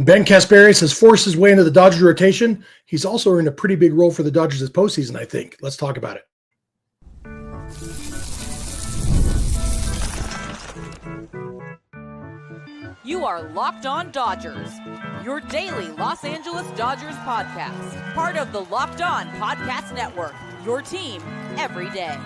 Ben Casparius has forced his way into the Dodgers rotation. He's also earned a pretty big role for the Dodgers this postseason, I think. Let's talk about it. You are Locked On Dodgers, your daily Los Angeles Dodgers podcast. Part of the Locked On Podcast Network, your team every day.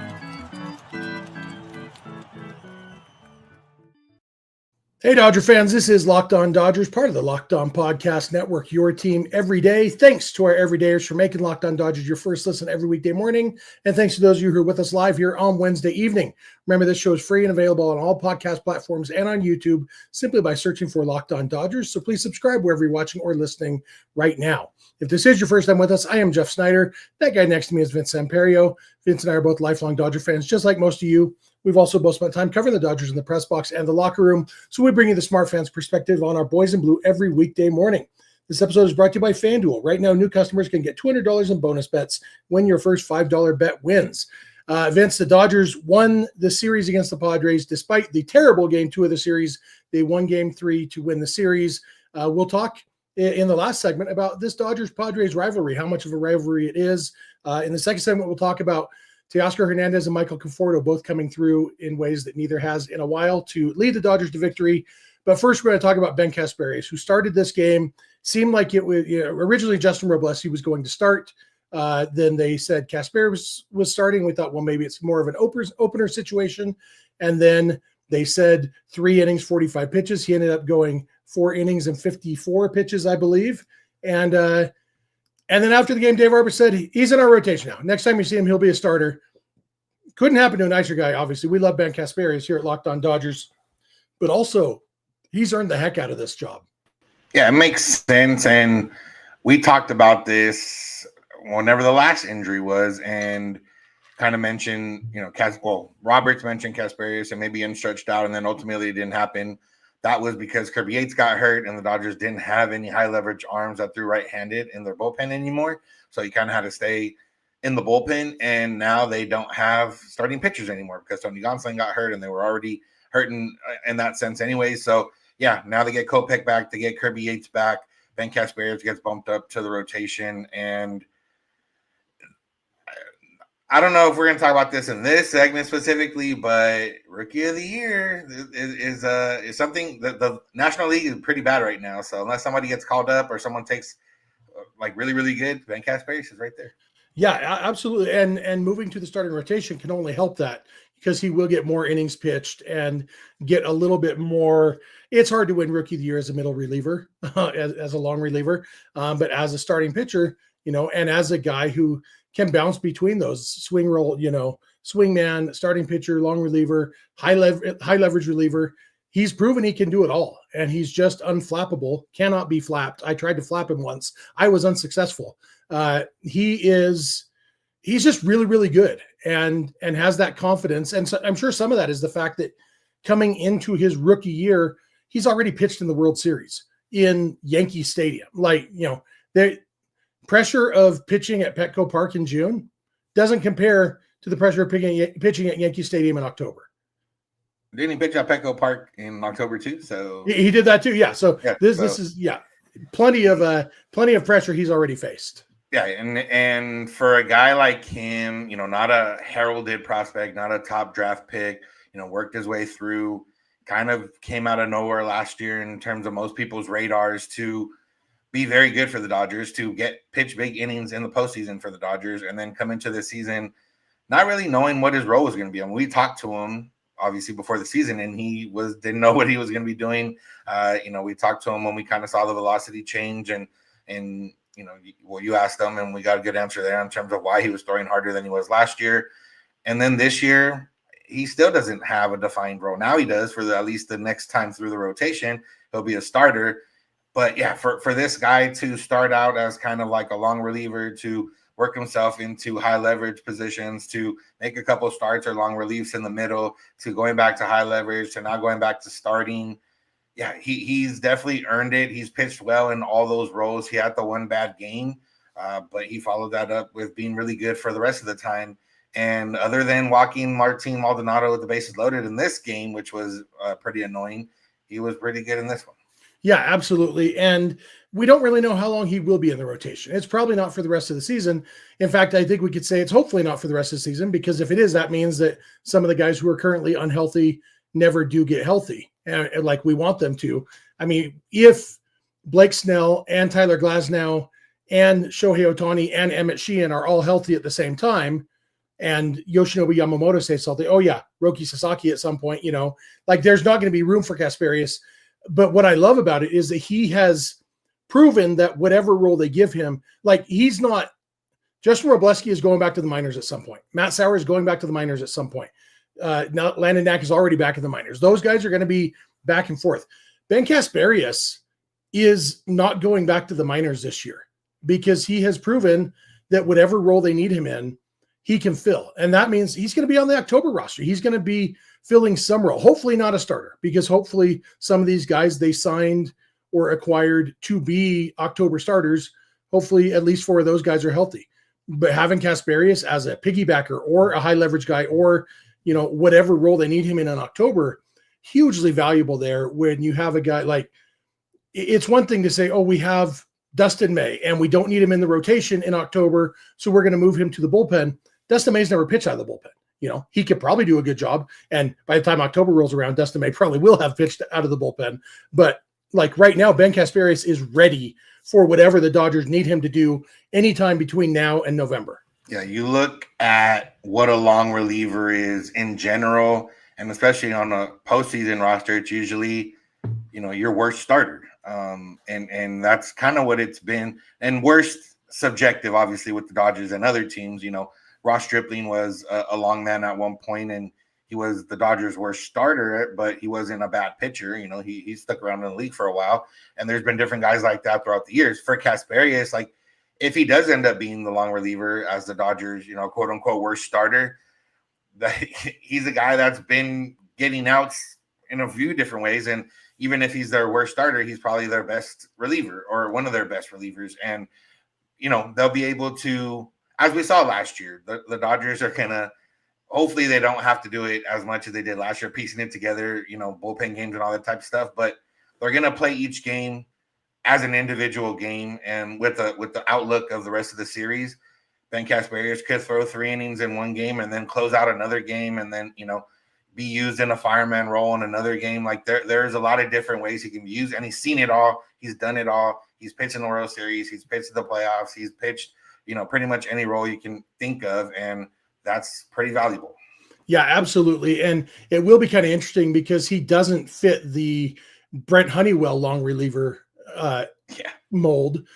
Hey, Dodger fans, this is Locked On Dodgers, part of the Locked On Podcast Network, your team every day. Thanks to our everydayers for making Locked On Dodgers your first listen every weekday morning. And thanks to those of you who are with us live here on Wednesday evening. Remember, this show is free and available on all podcast platforms and on YouTube simply by searching for Locked On Dodgers. So please subscribe wherever you're watching or listening right now. If this is your first time with us, I am Jeff Snider. That guy next to me is Vince Samperio. Vince and I are both lifelong Dodger fans, just like most of you. We've also both spent time covering the Dodgers in the press box and the locker room, so we bring you the smart fans' perspective on our boys in blue every weekday morning. This episode is brought to you by FanDuel. Right now, new customers can get $200 in bonus bets when your first $5 bet wins. Vince, the Dodgers won the series against the Padres despite the terrible Game 2 of the series. They won Game 3 to win the series. We'll talk in the last segment about this Dodgers-Padres rivalry, how much of a rivalry it is. In the second segment, we'll talk about Teoscar Hernandez and Michael Conforto both coming through in ways that neither has in a while to lead the Dodgers to victory. But first, we're going to talk about Ben Casparius, who started this game. Seemed like it was originally Justin Robles, he was going to start. Then they said Casparius was starting. We thought, well, maybe it's more of an opener situation. And then they said 3 innings, 45 pitches. He ended up going 4 innings and 54 pitches, I believe. And then after the game, Dave Arbus said he's in our rotation now. Next time you see him, he'll be a starter. Couldn't happen to a nicer guy, obviously. We love Ben Casparius here at Locked On Dodgers. But also, he's earned the heck out of this job. Yeah, it makes sense. And we talked about this whenever the last injury was and kind of mentioned, Roberts mentioned Casparius and maybe him stretched out, and then ultimately it didn't happen. That was because Kirby Yates got hurt and the Dodgers didn't have any high leverage arms that threw right-handed in their bullpen anymore. So you kind of had to stay in the bullpen, and now they don't have starting pitchers anymore because Tony Gonsolin got hurt and they were already hurting in that sense anyway. So yeah, now they get Kopech back, they get Kirby Yates back, Ben Casparius gets bumped up to the rotation, and I don't know if we're going to talk about this in this segment specifically, but Rookie of the Year is something that the National League is pretty bad right now. So unless somebody gets called up or someone takes really, really good, Ben Casparius is right there. Yeah, absolutely. And moving to the starting rotation can only help that because he will get more innings pitched and get a little bit more. It's hard to win Rookie of the Year as a middle reliever, as a long reliever, but as a starting pitcher, and as a guy who can bounce between those swing role, swing man, starting pitcher, long reliever, high leverage reliever. He's proven he can do it all, and he's just unflappable, cannot be flapped. I tried to flap him once. I was unsuccessful. He's just really, really good and has that confidence. And so I'm sure some of that is the fact that coming into his rookie year, he's already pitched in the World Series in Yankee Stadium. The pressure of pitching at Petco Park in June doesn't compare to the pressure of pitching at Yankee Stadium in October. Didn't he pitch at Petco Park in October too? So he did that too. Yeah. So yeah, this is plenty of pressure he's already faced. Yeah, and for a guy like him, not a heralded prospect, not a top draft pick, worked his way through, kind of came out of nowhere last year in terms of most people's radars to be very good for the Dodgers, to pitch big innings in the postseason for the Dodgers, and then come into the season not really knowing what his role was going to be. And we talked to him obviously before the season, and he didn't know what he was going to be doing. We talked to him when we kind of saw the velocity change, and you asked him, and we got a good answer there in terms of why he was throwing harder than he was last year. And then this year, he still doesn't have a defined role. Now he does for at least the next time through the rotation. He'll be a starter. But yeah, for this guy to start out as kind of like a long reliever, to work himself into high leverage positions, to make a couple starts or long reliefs in the middle, to going back to high leverage, to now going back to starting. Yeah, he's definitely earned it. He's pitched well in all those roles. He had the one bad game, but he followed that up with being really good for the rest of the time. And other than walking Martin Maldonado with the bases loaded in this game, which was pretty annoying, he was pretty good in this one. Yeah, absolutely. And we don't really know how long he will be in the rotation. It's probably not for the rest of the season. In fact, I think we could say it's hopefully not for the rest of the season, because if it is, that means that some of the guys who are currently unhealthy never do get healthy, and like we want them to. I mean, if Blake Snell and Tyler Glasnow and Shohei Ohtani and Emmett Sheehan are all healthy at the same time, and Yoshinobu Yamamoto says something, oh yeah, Roki Sasaki at some point, like there's not going to be room for Casparius. But what I love about it is that he has proven that whatever role they give him, like he's not, Justin Robleski is going back to the minors at some point. Matt Sauer is going back to the minors at some point. Now Landon Knack is already back in the minors. Those guys are going to be back and forth. Ben Casparius is not going back to the minors this year, because he has proven that whatever role they need him in, he can fill. And that means he's going to be on the October roster. He's going to be filling some role, hopefully not a starter, because hopefully some of these guys they signed or acquired to be October starters, hopefully at least 4 of those guys are healthy. But having Casparius as a piggybacker or a high leverage guy, or, whatever role they need him in October, hugely valuable there. When you have a guy like, it's one thing to say, oh, we have Dustin May and we don't need him in the rotation in October, so we're going to move him to the bullpen. Dustin May's never pitched out of the bullpen. He could probably do a good job. And by the time October rolls around, Dustin May probably will have pitched out of the bullpen. But like right now, Ben Casparius is ready for whatever the Dodgers need him to do anytime between now and November. Yeah, you look at what a long reliever is in general, and especially on a postseason roster, it's usually, your worst starter. And that's kind of what it's been. And worst subjective, obviously, with the Dodgers and other teams. Ross Stripling was a long man at one point, and he was the Dodgers' worst starter, but he wasn't a bad pitcher. He stuck around in the league for a while, and there's been different guys like that throughout the years. For Casparius, like if he does end up being the long reliever as the Dodgers, quote unquote worst starter, he's a guy that's been getting outs in a few different ways, and even if he's their worst starter, he's probably their best reliever or one of their best relievers, and they'll be able to. As we saw last year, the Dodgers are going to, hopefully they don't have to do it as much as they did last year, piecing it together, bullpen games and all that type of stuff, but they're going to play each game as an individual game. And with the outlook of the rest of the series, Ben Casparius could throw 3 innings in one game and then close out another game, and then, be used in a fireman role in another game. Like there's a lot of different ways he can be used, and he's seen it all. He's done it all. He's pitched in the World Series. He's pitched in the playoffs. He's pitched, pretty much any role you can think of, and that's pretty valuable. Yeah, absolutely. And it will be kind of interesting because he doesn't fit the Brent Honeywell long reliever mold,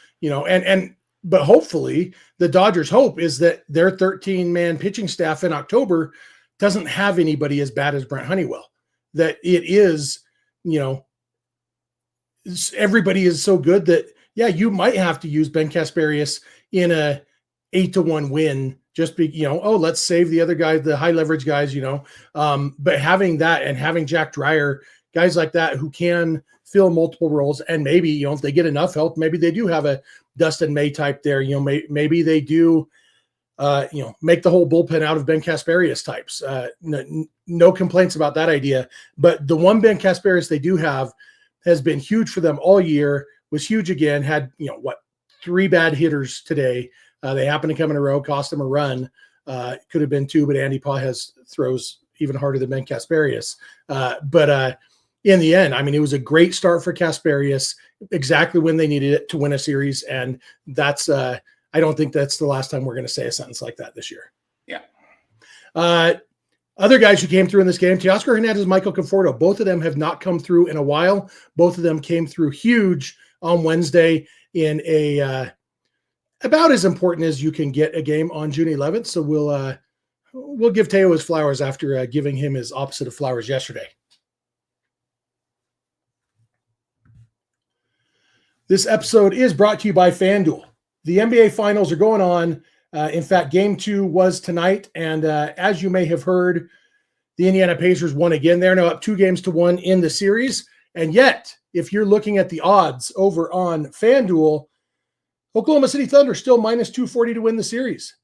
but hopefully the Dodgers' hope is that their 13-man pitching staff in October doesn't have anybody as bad as Brent Honeywell, that it is, everybody is so good that, yeah, you might have to use Ben Casparius in a 8-1 win, just be, let's save the other guy, the high leverage guys, but having that and having Jack Dreyer, guys like that who can fill multiple roles, and maybe, if they get enough help, maybe they do have a Dustin May type there, maybe they do, make the whole bullpen out of Ben Casparius types. No complaints about that idea, but the one Ben Casparius they do have has been huge for them all year, was huge again, had, 3 bad hitters today. They happened to come in a row, cost them a run. Could have been 2, but Andy Pages throws even harder than Ben Casparius. But in the end, it was a great start for Casparius, exactly when they needed it to win a series. And that's, I don't think that's the last time we're going to say a sentence like that this year. Yeah. Other guys who came through in this game, Teoscar Hernandez, Michael Conforto, both of them have not come through in a while. Both of them came through huge on Wednesday in a about as important as you can get a game on June 11th. So we'll give Teo his flowers after giving him his opposite of flowers yesterday. This episode is brought to you by FanDuel. The NBA Finals are going on. In fact, Game 2 was tonight, and as you may have heard, the Indiana Pacers won again. They're now up 2-1 in the series, and yet, if you're looking at the odds over on FanDuel, Oklahoma City Thunder still minus 240 to win the series.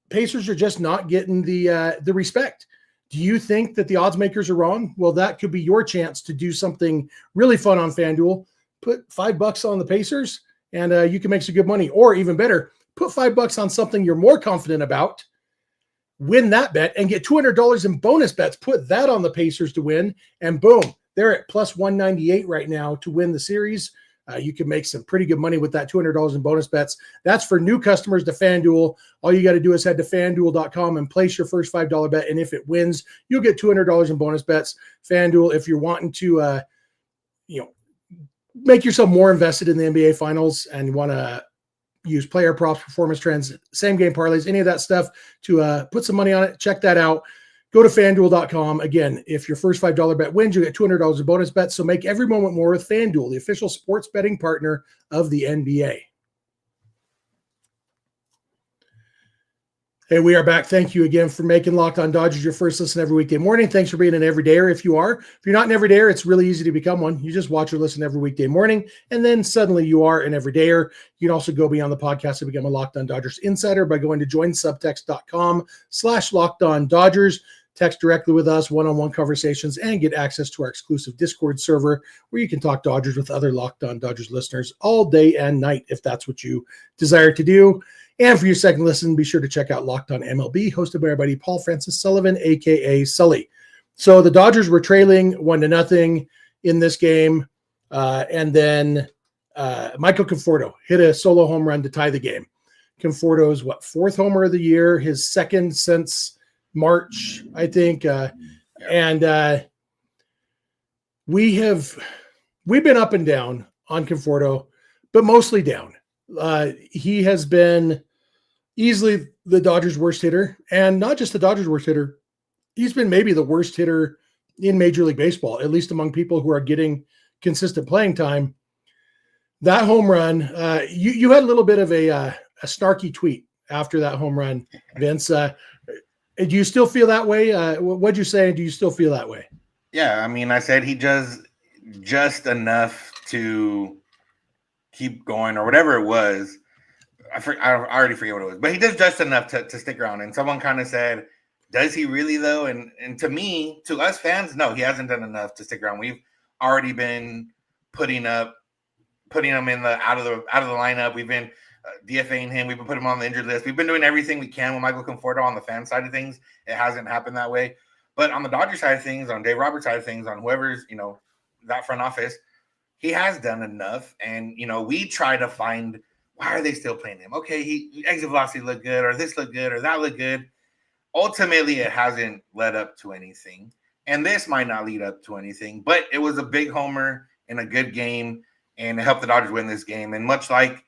Pacers are just not getting the respect. Do you think that the odds makers are wrong? Well, that could be your chance to do something really fun on FanDuel. put $5 on the Pacers and you can make some good money. Or even better, put $5 on something you're more confident about, win that bet, and get $200 in bonus bets. Put that on the Pacers to win, and boom, they're at plus 198 right now to win the series. You can make some pretty good money with that $200 in bonus bets. That's for new customers to FanDuel. All you got to do is head to FanDuel.com and place your first $5 bet, and if it wins, you'll get $200 in bonus bets. FanDuel, if you're wanting to, make yourself more invested in the NBA Finals and you want to use player props, performance trends, same game parlays, any of that stuff to put some money on it, check that out. Go to FanDuel.com. Again, if your first $5 bet wins, you get $200 in bonus bets. So make every moment more with FanDuel, the official sports betting partner of the NBA. Hey, we are back. Thank you again for making Locked On Dodgers your first listen every weekday morning. Thanks for being an everydayer if you are. If you're not an everydayer, it's really easy to become one. You just watch or listen every weekday morning, and then suddenly you are an everydayer. You can also go beyond the podcast and become a Locked On Dodgers insider by going to joinsubtext.com/LockedOnDodgers. Text directly with us, one-on-one conversations, and get access to our exclusive Discord server where you can talk Dodgers with other Locked On Dodgers listeners all day and night if that's what you desire to do. And for your second listen, be sure to check out Locked On MLB, hosted by our buddy Paul Francis Sullivan, a.k.a. Sully. So the Dodgers were trailing 1-0 in this game, and then Michael Conforto hit a solo home run to tie the game. Conforto's, fourth homer of the year, his second since March, I think. And we've been up and down on Conforto, but mostly down. He has been easily the Dodgers' worst hitter, and not just the Dodgers' worst hitter. He's been maybe the worst hitter in Major League Baseball, at least among people who are getting consistent playing time. That home run, you had a little bit of a snarky tweet after that home run, Vince. Do you still feel that way? What'd you say? Do you still feel that way? Yeah, I mean, I said he does just enough to keep going or whatever it was. I already forget what it was, but he does just enough to stick around. And someone kind of said, does he really though? And to me, to us fans, no, he hasn't done enough to stick around. We've already been putting him in the out of the lineup. We've been DFAing him. We've been putting him on the injured list. We've been doing everything we can with Michael Conforto on the fan side of things. It hasn't happened that way. But on the Dodgers side of things, on Dave Roberts' side of things, on whoever's, that front office, he has done enough. And, we try to find, why are they still playing him? Okay, exit velocity looked good, or this looked good, or that looked good. Ultimately, it hasn't led up to anything. And this might not lead up to anything, but it was a big homer in a good game, and it helped the Dodgers win this game. And much like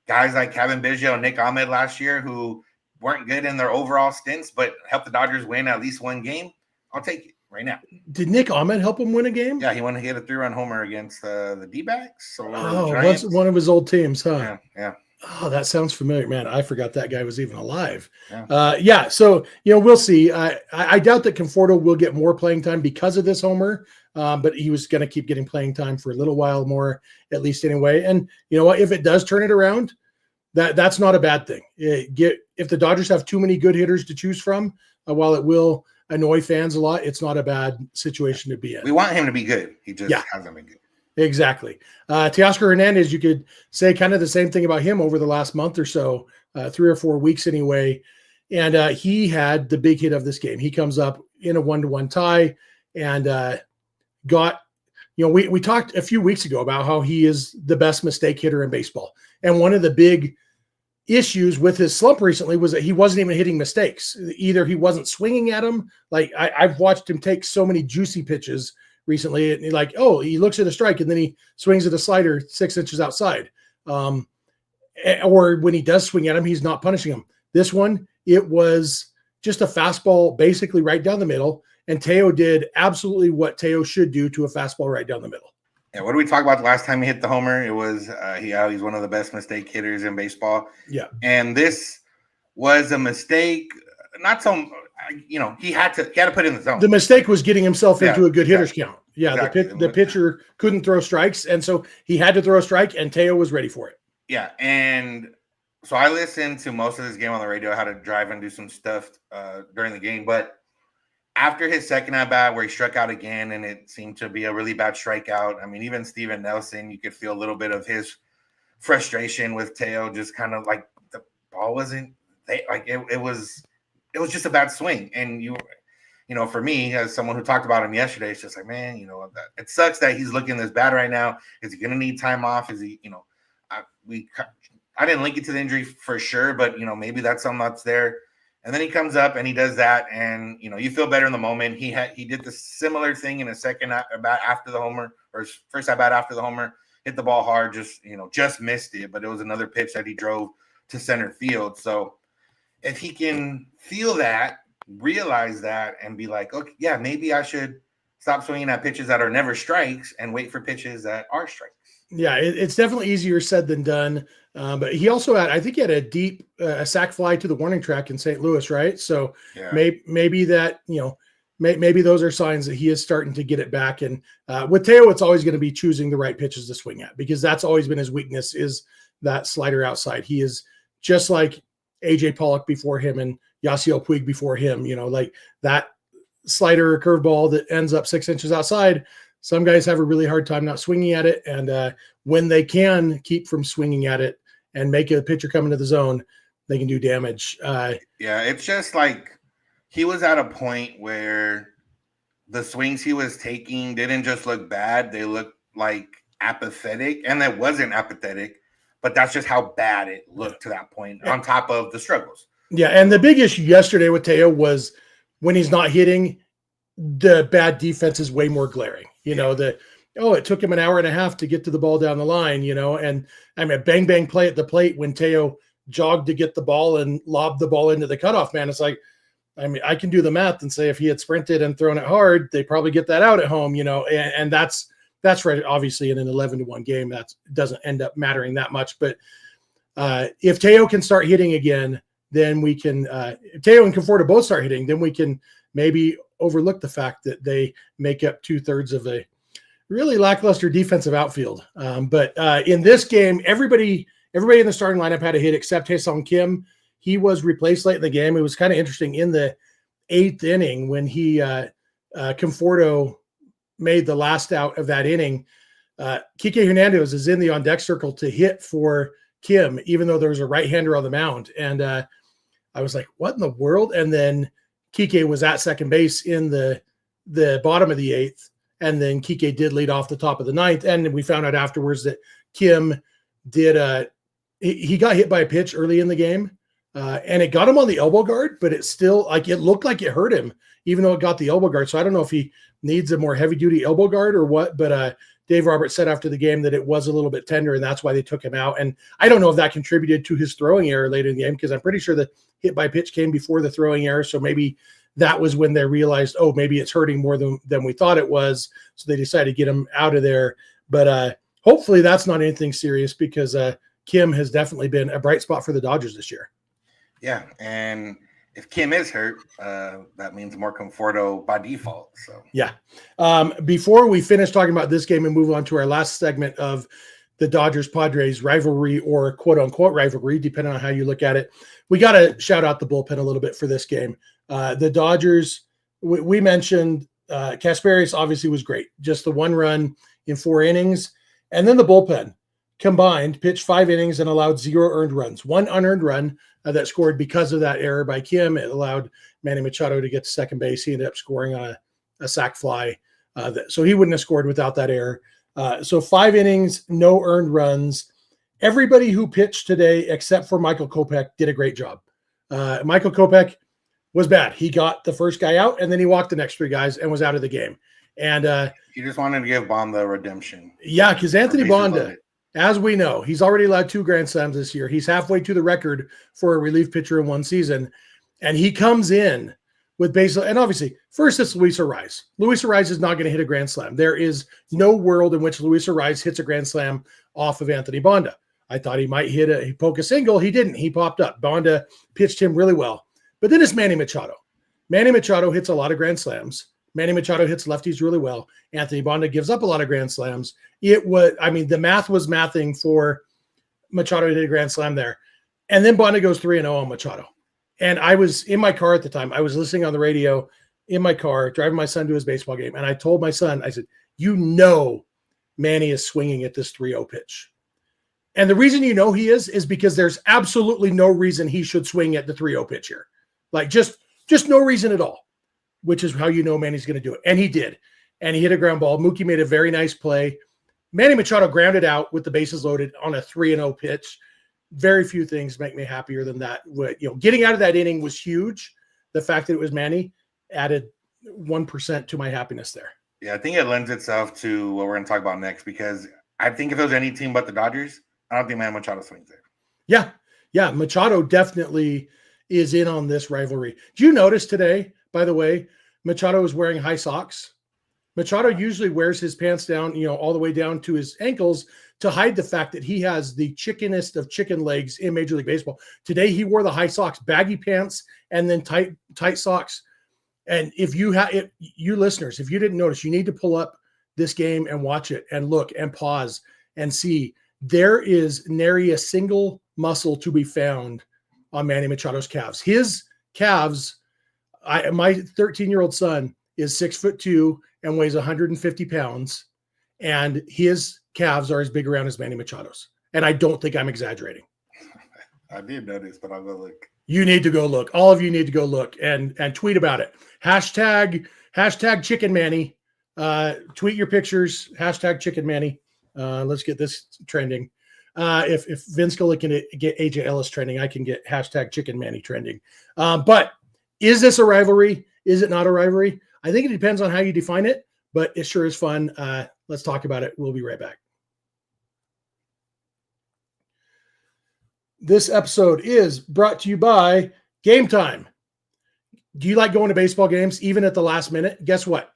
guys like Kevin Vesia and Nick Ahmed last year, who weren't good in their overall stints, but helped the Dodgers win at least one game, I'll take it right now. Did Nick Ahmed help him win a game? Yeah, he went to hit a 3-run homer against the D-backs. That's one of his old teams, huh? Yeah. Oh, that sounds familiar, man. I forgot that guy was even alive. Yeah. So, we'll see. I doubt that Conforto will get more playing time because of this homer, but he was going to keep getting playing time for a little while more, at least anyway. And you know what? If it does turn it around, that's not a bad thing. If the Dodgers have too many good hitters to choose from, while it will annoy fans a lot, it's not a bad situation to be in. We want him to be good. He just hasn't been good. Exactly. Teoscar Hernandez, you could say kind of the same thing about him over the last month or so, 3 or 4 weeks anyway. And he had the big hit of this game. He comes up in a 1-1 tie and got, we talked a few weeks ago about how he is the best mistake hitter in baseball. And one of the big issues with his slump recently was that he wasn't even hitting mistakes. Either he wasn't swinging at them. Like I've watched him take so many juicy pitches recently, and he looks at a strike and then he swings at a slider 6 inches outside. Or when he does swing at him, he's not punishing him. This one, it was just a fastball basically right down the middle, and Teo did absolutely what Teo should do to a fastball right down the middle. Yeah, what did we talk about the last time he hit the homer? It was he's one of the best mistake hitters in baseball. Yeah, and this was a mistake. Not so, he had to put in the zone. The mistake was getting himself into a good hitter's count. Yeah, exactly. The pitcher couldn't throw strikes, and so he had to throw a strike, and Teo was ready for it. Yeah, and so I listened to most of this game on the radio. I had to drive and do some stuff during the game, but after his second at bat where he struck out again, and it seemed to be a really bad strikeout. I mean, even Steven Nelson, you could feel a little bit of his frustration with Teo, just kind of like the ball wasn't like it was just a bad swing. And you know, for me, as someone who talked about him yesterday, it's just like, man, you know, it sucks that he's looking this bad right now. Is he going to need time off? Is he, you know, I didn't link it to the injury for sure, but, you know, maybe that's something that's there. And then he comes up and he does that, and, you know, you feel better in the moment. He did the similar thing in a second at bat after the homer, or his first at bat after the homer, hit the ball hard, just missed it, but it was another pitch that he drove to center field. So if he can feel that, realize that, and be like, okay, yeah, maybe I should stop swinging at pitches that are never strikes and wait for pitches that are strikes. Yeah, it's definitely easier said than done. But he also I think he had a deep sac fly to the warning track in St. Louis, right? So yeah. maybe that, you know, maybe those are signs that he is starting to get it back. And with Teo, it's always going to be choosing the right pitches to swing at, because that's always been his weakness, is that slider outside. He is just like AJ Pollock before him and Yasiel Puig before him, you know, like that slider or curveball that ends up 6 inches outside. Some guys have a really hard time not swinging at it. And when they can keep from swinging at it and make a pitcher come into the zone, they can do damage. Yeah, it's just like he was at a point where the swings he was taking didn't just look bad. They looked like apathetic. And that wasn't apathetic, but that's just how bad it looked to that point, on top of the struggles. Yeah, and the big issue yesterday with Teo was when he's not hitting, the bad defense is way more glaring. You know, it took him an hour and a half to get to the ball down the line, you know, and I mean, bang, bang play at the plate when Teo jogged to get the ball and lobbed the ball into the cutoff man. It's like, I mean, I can do the math and say if he had sprinted and thrown it hard, they probably get that out at home, you know, and that's right. Obviously in an 11-1 game, that doesn't end up mattering that much. But if Teo can start hitting again, then we can, if Teo and Conforto both start hitting, then we can maybe overlook the fact that they make up 2/3 of a really lackluster defensive outfield. But in this game, everybody in the starting lineup had a hit except Hae-Sung Kim. He was replaced late in the game. It was kind of interesting in the 8th inning when Conforto made the last out of that inning. Kike Hernandez is in the on-deck circle to hit for Kim, even though there was a right-hander on the mound. And I was like, what in the world? And then Kike was at second base in the bottom of the 8th. And then Kike did lead off the top of the 9th. And we found out afterwards that Kim did he got hit by a pitch early in the game. And it got him on the elbow guard, but it still, like, it looked like it hurt him, even though it got the elbow guard. So I don't know if he needs a more heavy duty elbow guard or what, but Dave Roberts said after the game that it was a little bit tender and that's why they took him out. And I don't know if that contributed to his throwing error later in the game, because I'm pretty sure the hit by pitch came before the throwing error. So maybe that was when they realized, oh, maybe it's hurting more than we thought it was. So they decided to get him out of there. But hopefully that's not anything serious, because Kim has definitely been a bright spot for the Dodgers this year. Yeah, and if Kim is hurt, that means more Conforto by default. So yeah. Before we finish talking about this game and move on to our last segment of the Dodgers-Padres rivalry, or quote-unquote rivalry, depending on how you look at it, we got to shout out the bullpen a little bit for this game. The Dodgers, we mentioned Casparius obviously was great. Just the 1 run in 4 innings. And then the bullpen combined pitched 5 innings and allowed 0 earned runs. 1 unearned run that scored because of that error by Kim. It allowed Manny Machado to get to second base. He ended up scoring on a sac fly. So he wouldn't have scored without that error. So 5 innings, no earned runs. Everybody who pitched today, except for Michael Kopech, did a great job. Michael Kopech was bad. He got the first guy out, and then he walked the next 3 guys and was out of the game. And he just wanted to give Banda redemption. Yeah, because Anthony Banda, as we know, he's already allowed 2 grand slams this year. He's halfway to the record for a relief pitcher in 1 season. And he comes in with basically, and obviously, first it's Luis Arraez. Luis Arraez is not going to hit a grand slam. There is no world in which Luis Arraez hits a grand slam off of Anthony Banda. I thought he might poke a single. He didn't. He popped up. Banda pitched him really well. But then it's Manny Machado. Manny Machado hits a lot of grand slams. Manny Machado hits lefties really well. Anthony Banda gives up a lot of grand slams. The math was mathing for Machado to hit a grand slam there. And then Banda goes 3-0 on Machado. And I was in my car at the time. I was listening on the radio in my car, driving my son to his baseball game. And I told my son, I said, Manny is swinging at this 3-0 pitch. And the reason he is because there's absolutely no reason he should swing at the 3-0 pitch here. Like just no reason at all, which is how Manny's going to do it. And he did. And he hit a ground ball. Mookie made a very nice play. Manny Machado grounded out with the bases loaded on a 3-0 pitch. Very few things make me happier than that. Getting out of that inning was huge. The fact that it was Manny added 1% to my happiness there. Yeah, I think it lends itself to what we're going to talk about next, because I think if it was any team but the Dodgers, I don't think Manny Machado swings there. Yeah. Machado definitely is in on this rivalry. Do you notice today, by the way, Machado is wearing high socks? Machado usually wears his pants down, all the way down to his ankles to hide the fact that he has the chickenest of chicken legs in Major League Baseball. Today, he wore the high socks, baggy pants, and then tight socks. And if you listeners, if you didn't notice, you need to pull up this game and watch it and look and pause and see. There is nary a single muscle to be found on Manny Machado's calves. His calves, my 13-year-old son is 6'2" and weighs 150 pounds, and his calves are as big around as Manny Machado's. And I don't think I'm exaggerating. I did notice, but I'll go look. You need to go look. All of you need to go look and tweet about it. Hashtag Chicken Manny. Tweet your pictures. Hashtag Chicken Manny. Let's get this trending. If Vince Gillick can get AJ Ellis trending, I can get hashtag Chicken Manny trending. But is this a rivalry? Is it not a rivalry? I think it depends on how you define it, but it sure is fun. Let's talk about it. We'll be right back. This episode is brought to you by Game Time. Do you like going to baseball games even at the last minute? Guess what?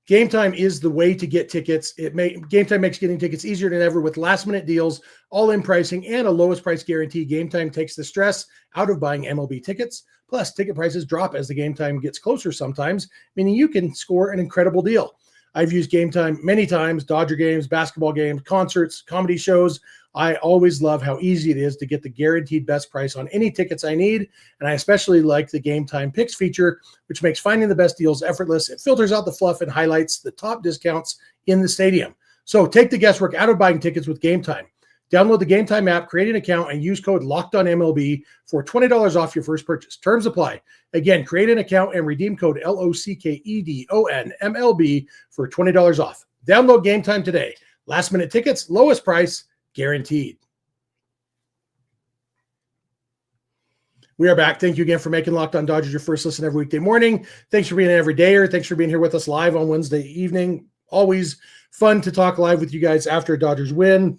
Game Time is the way to get tickets. Game Time makes getting tickets easier than ever with last-minute deals, all-in pricing, and a lowest price guarantee. Game Time takes the stress out of buying MLB tickets. Plus, ticket prices drop as the game time gets closer sometimes, meaning you can score an incredible deal. I've used Game Time many times, Dodger games, basketball games, concerts, comedy shows. I always love how easy it is to get the guaranteed best price on any tickets I need, and I especially like the Game Time Picks feature, which makes finding the best deals effortless. It filters out the fluff and highlights the top discounts in the stadium. So take the guesswork out of buying tickets with Game Time. Download the Game Time app, create an account, and use code LOCKEDONMLB for $20 off your first purchase. Terms apply. Again, create an account and redeem code LOCKEDONMLB for $20 off. Download Game Time today. Last minute tickets, lowest price, guaranteed. We are back. Thank you again for making Locked On Dodgers your first listen every weekday morning. Thanks for being an everydayer. Thanks for being here with us live on Wednesday evening. Always fun to talk live with you guys after a Dodgers win,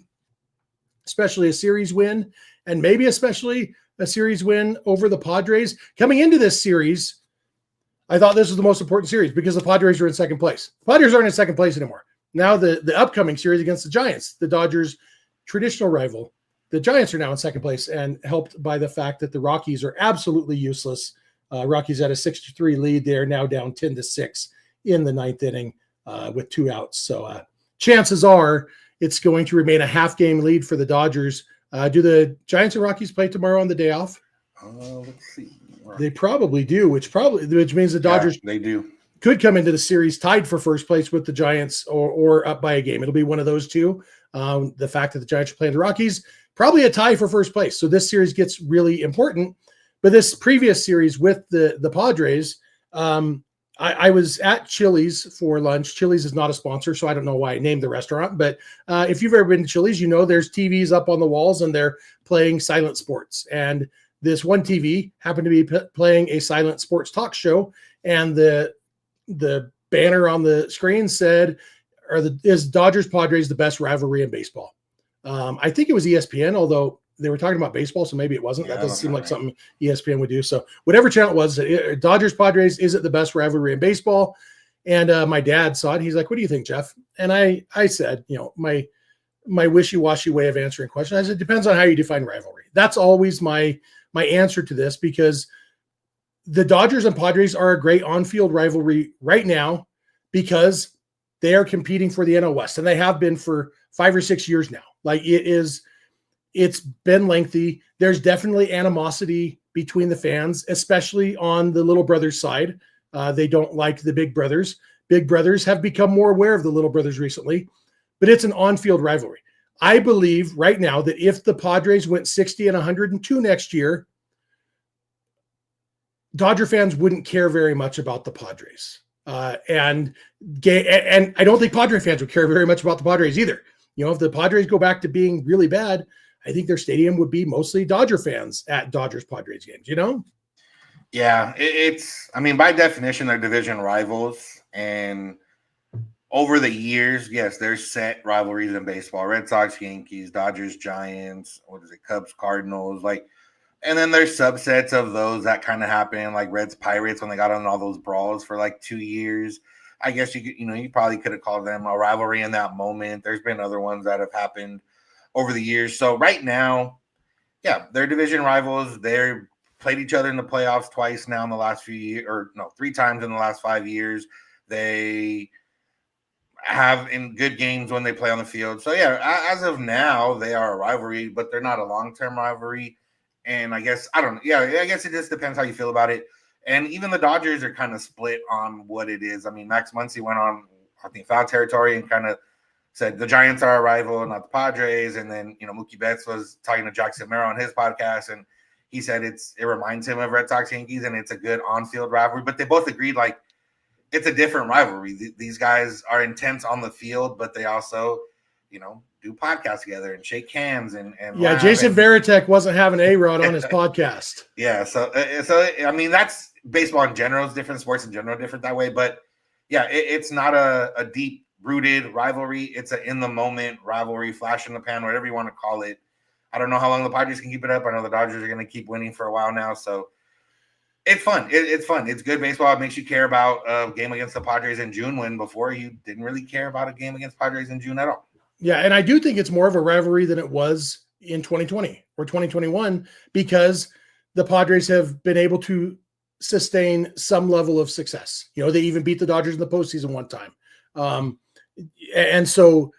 especially a series win, and maybe especially a series win over the Padres. Coming into this series, I thought this was the most important series because the Padres were in second place. The Padres aren't in second place anymore. Now the upcoming series against the Giants, the Dodgers' traditional rival, the Giants are now in second place, and helped by the fact that the Rockies are absolutely useless. Rockies had a 6-3 lead. They're now down 10-6 in the ninth inning with 2 outs. So chances are it's going to remain a half-game lead for the Dodgers. Do the Giants and Rockies play tomorrow on the day off? Let's see. They probably do, which means the Dodgers they do could come into the series tied for first place with the Giants or up by a game. It'll be one of those two. The fact that the Giants are playing the Rockies, probably a tie for first place. So this series gets really important. But this previous series with the Padres, I was at Chili's for lunch. Chili's is not a sponsor, so I don't know why I named the restaurant. But if you've ever been to Chili's, you know there's TVs up on the walls and they're playing silent sports. And this one TV happened to be playing a silent sports talk show. And the banner on the screen said, is Dodgers-Padres the best rivalry in baseball? I think it was ESPN, although they were talking about baseball, so maybe it wasn't. That doesn't seem like something ESPN would do. So whatever channel it was, Dodgers-Padres, is it the best rivalry in baseball? And my dad saw it. He's like, what do you think, Jeff? And I said, my wishy-washy way of answering questions, I said, it depends on how you define rivalry. That's always my answer to this, because the Dodgers and Padres are a great on-field rivalry right now because they are competing for the NL West, and they have been for 5 or 6 years now. Like it's been lengthy. There's definitely animosity between the fans, especially on the little brother's side. They don't like the big brothers. Big brothers have become more aware of the little brothers recently, but it's an on-field rivalry. I believe right now that if the Padres went 60 and 102 next year, Dodger fans wouldn't care very much about the Padres. And I don't think Padre fans would care very much about the Padres either. If the Padres go back to being really bad, I think their stadium would be mostly Dodger fans at Dodgers-Padres games, Yeah, by definition, they're division rivals. And over the years, yes, there's set rivalries in baseball. Red Sox, Yankees, Dodgers, Giants, Cubs, Cardinals, and then there's subsets of those that kind of happen, like Reds, Pirates, when they got on all those brawls for 2 years. I guess you probably could have called them a rivalry in that moment. There's been other ones that have happened over the years. So right now, yeah, they're division rivals. They're played each other in the playoffs twice now in the last few years, or no, 3 times in the last 5 years. They have in good games when they play on the field. So yeah, as of now, they are a rivalry, but they're not a long-term rivalry. And I guess it just depends how you feel about it. And even the Dodgers are kind of split on what it is. Max Muncy went on, I think, foul territory and kind of said the Giants are a rival, not the Padres. And then, Mookie Betts was talking to Jackson Merrill on his podcast, and he said it reminds him of Red Sox Yankees, and it's a good on-field rivalry. But they both agreed, it's a different rivalry. These guys are intense on the field, but they also, do podcasts together and shake hands and Jason Varitek wasn't having A-Rod on his podcast. Yeah, so that's baseball in general is different, sports in general different that way, but yeah, it's not a deep rooted rivalry. It's an in the moment rivalry, flash in the pan, whatever you want to call it. I don't know how long the Padres can keep it up. I know the Dodgers are going to keep winning for a while now, so it's fun. It's fun. It's good baseball. It makes you care about a game against the Padres in June, when before you didn't really care about a game against Padres in June at all. Yeah, and I do think it's more of a rivalry than it was in 2020 or 2021, because the Padres have been able to sustain some level of success. They even beat the Dodgers in the postseason one time. And so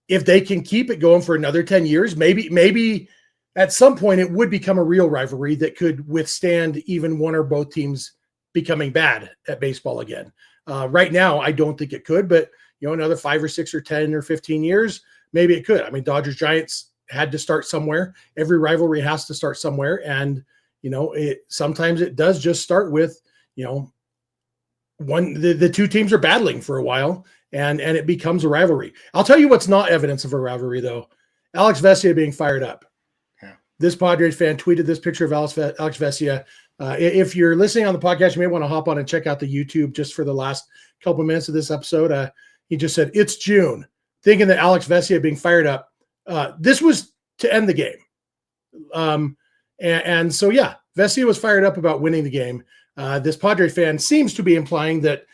if they can keep it going for another 10 years, maybe at some point it would become a real rivalry that could withstand even one or both teams becoming bad at baseball again. Right now, I don't think it could, but another 5 or 6 or 10 or 15 years, maybe it could. Dodgers Giants had to start somewhere. Every rivalry has to start somewhere. And, sometimes it does just start with, the two teams are battling for a while, and it becomes a rivalry. I'll tell you what's not evidence of a rivalry, though. Alex Vesia being fired up. Yeah. This Padres fan tweeted this picture of Alex Vesia. If you're listening on the podcast, you may want to hop on and check out the YouTube just for the last couple of minutes of this episode. He just said, "It's June," thinking that Alex Vesia being fired up. This was to end the game. And so, yeah, Vesia was fired up about winning the game. This Padre fan seems to be implying that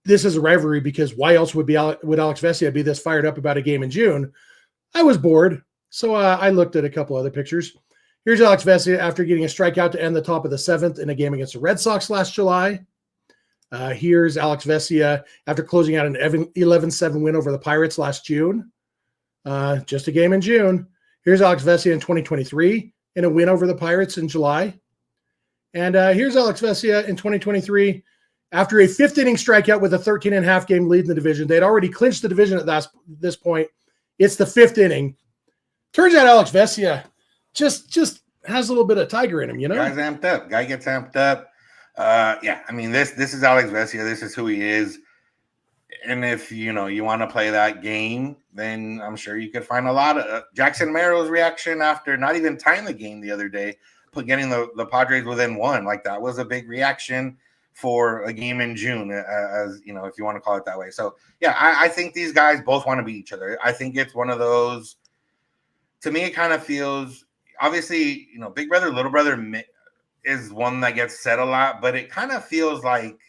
this is a rivalry, because why else would Alex Vesia be this fired up about a game in June? I was bored, so I looked at a couple other pictures. Here's Alex Vesia after getting a strikeout to end the top of the 7th in a game against the Red Sox last July. Here's Alex Vesia after closing out an 11-7 win over the Pirates last June. Just a game in June. Here's Alex Vesia in 2023 in a win over the Pirates in July. And here's Alex Vesia in 2023 after a 5th inning strikeout with a 13.5 game lead in the division. They'd already clinched the division at this point. It's the 5th inning. Turns out Alex Vesia just has a little bit of tiger in him, Guy's amped up. Guy gets amped up. This is Alex Vesia. This is who he is. And if you want to play that game, then I'm sure you could find a lot of Jackson Merrill's reaction after not even tying the game the other day, getting the Padres within 1. That was a big reaction for a game in June, as if you want to call it that way. So yeah, I think these guys both want to beat each other. I think it's one of those. To me, it kind of feels, obviously, big brother, little brother is one that gets said a lot, but it kind of feels like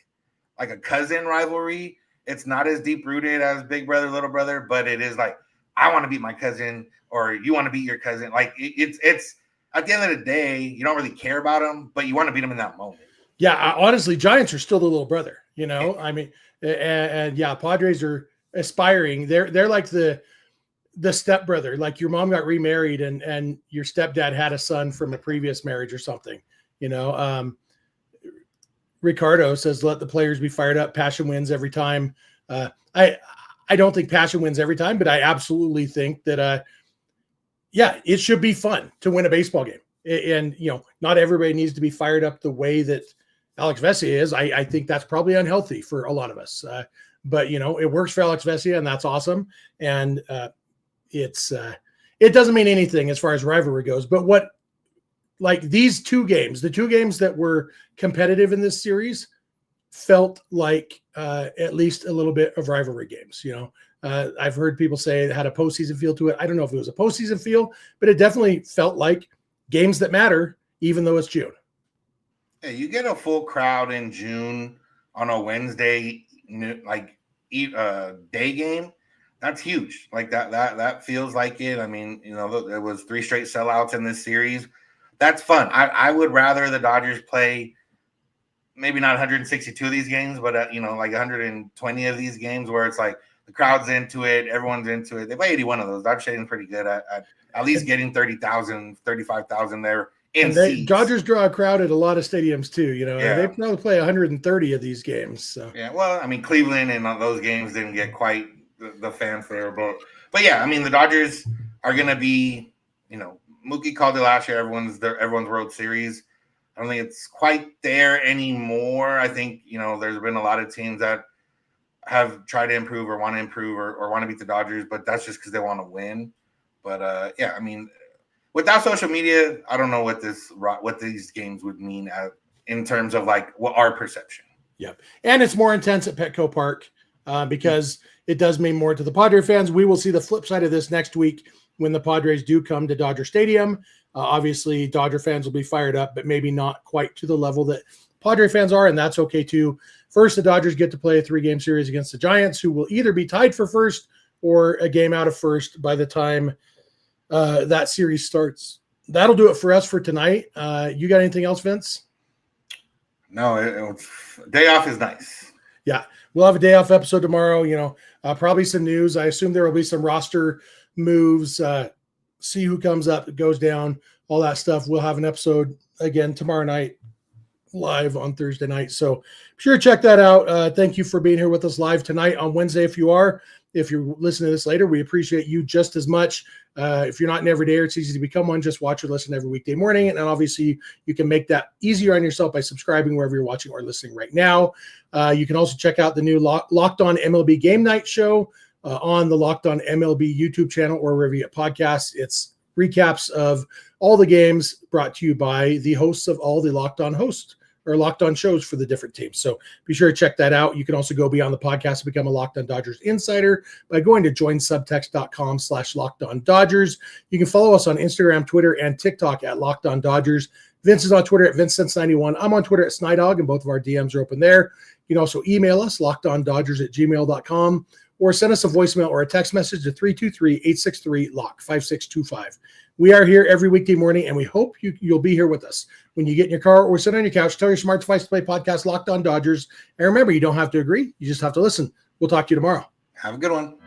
a cousin rivalry. It's not as deep rooted as big brother, little brother, but it is I want to beat my cousin, or you want to beat your cousin. It's at the end of the day, you don't really care about them, but you want to beat them in that moment. Yeah, honestly, Giants are still the little brother. And yeah, Padres are aspiring. They're like the stepbrother. Like your mom got remarried and your stepdad had a son from a previous marriage or something. Ricardo says, let the players be fired up. Passion wins every time. I don't think passion wins every time, but I absolutely think that, it should be fun to win a baseball game. And, not everybody needs to be fired up the way that Alex Vesia is. I think that's probably unhealthy for a lot of us. But, it works for Alex Vesia, and that's awesome. And it doesn't mean anything as far as rivalry goes. But these two games, the two games that were competitive in this series, felt like at least a little bit of rivalry games. I've heard people say it had a postseason feel to it. I don't know if it was a postseason feel, but it definitely felt like games that matter, even though it's June. Yeah, you get a full crowd in June on a Wednesday, day game. That's huge. Like that feels like it. I mean, there was 3 straight sellouts in this series. That's fun. I would rather the Dodgers play maybe not 162 of these games, but like 120 of these games where it's like the crowd's into it, everyone's into it. They play 81 of those. Dodgers Stadium's pretty good at least getting 30,000, 35,000 there. Dodgers draw a crowd at a lot of stadiums too. They probably play 130 of these games. So yeah, well, I mean, Cleveland and those games didn't get quite the fanfare, but yeah, I mean, the Dodgers are going to be, Mookie called it last year. Everyone's World Series. I don't think it's quite there anymore. I think, there's been a lot of teams that have tried to improve or want to improve or want to beat the Dodgers, but that's just because they want to win. But I mean, without social media, I don't know what these games would mean in terms of what our perception. Yep. And it's more intense at Petco Park because it does mean more to the Padre fans. We will see the flip side of this next week when the Padres do come to Dodger Stadium. Obviously, Dodger fans will be fired up, but maybe not quite to the level that Padre fans are, and that's okay too. First, the Dodgers get to play a 3-game series against the Giants, who will either be tied for first or a game out of first by the time that series starts. That'll do it for us for tonight. You got anything else, Vince? No, day off is nice. Yeah, we'll have a day off episode tomorrow. Probably some news. I assume there will be some roster moves, see who comes up, goes down, all that stuff. We'll have an episode again tomorrow night, live on Thursday night. So be sure to check that out. Thank you for being here with us live tonight on Wednesday. If you're listening to this later, we appreciate you just as much. If you're not an everydayer, it's easy to become one. Just watch or listen every weekday morning. And obviously you can make that easier on yourself by subscribing wherever you're watching or listening right now. You can also check out the new Locked On MLB Game Night show on the Locked On MLB YouTube channel or wherever you get podcasts. It's recaps of all the games brought to you by the hosts of all the Locked On hosts or Locked On shows for the different teams. So be sure to check that out. You can also go beyond the podcast and become a Locked On Dodgers insider by going to joinsubtext.com/LockedOnDodgers. You can follow us on Instagram, Twitter, and TikTok at Locked On Dodgers. Vince is on Twitter at VinceSense91. I'm on Twitter at Snydog, and both of our DMs are open there. You can also email us, lockedondodgers@gmail.com, or send us a voicemail or a text message to 323-863-LOCK 5625. We are here every weekday morning, and we hope you'll be here with us. When you get in your car or sit on your couch, tell your smart device to play podcast Locked On Dodgers. And remember, you don't have to agree. You just have to listen. We'll talk to you tomorrow. Have a good one.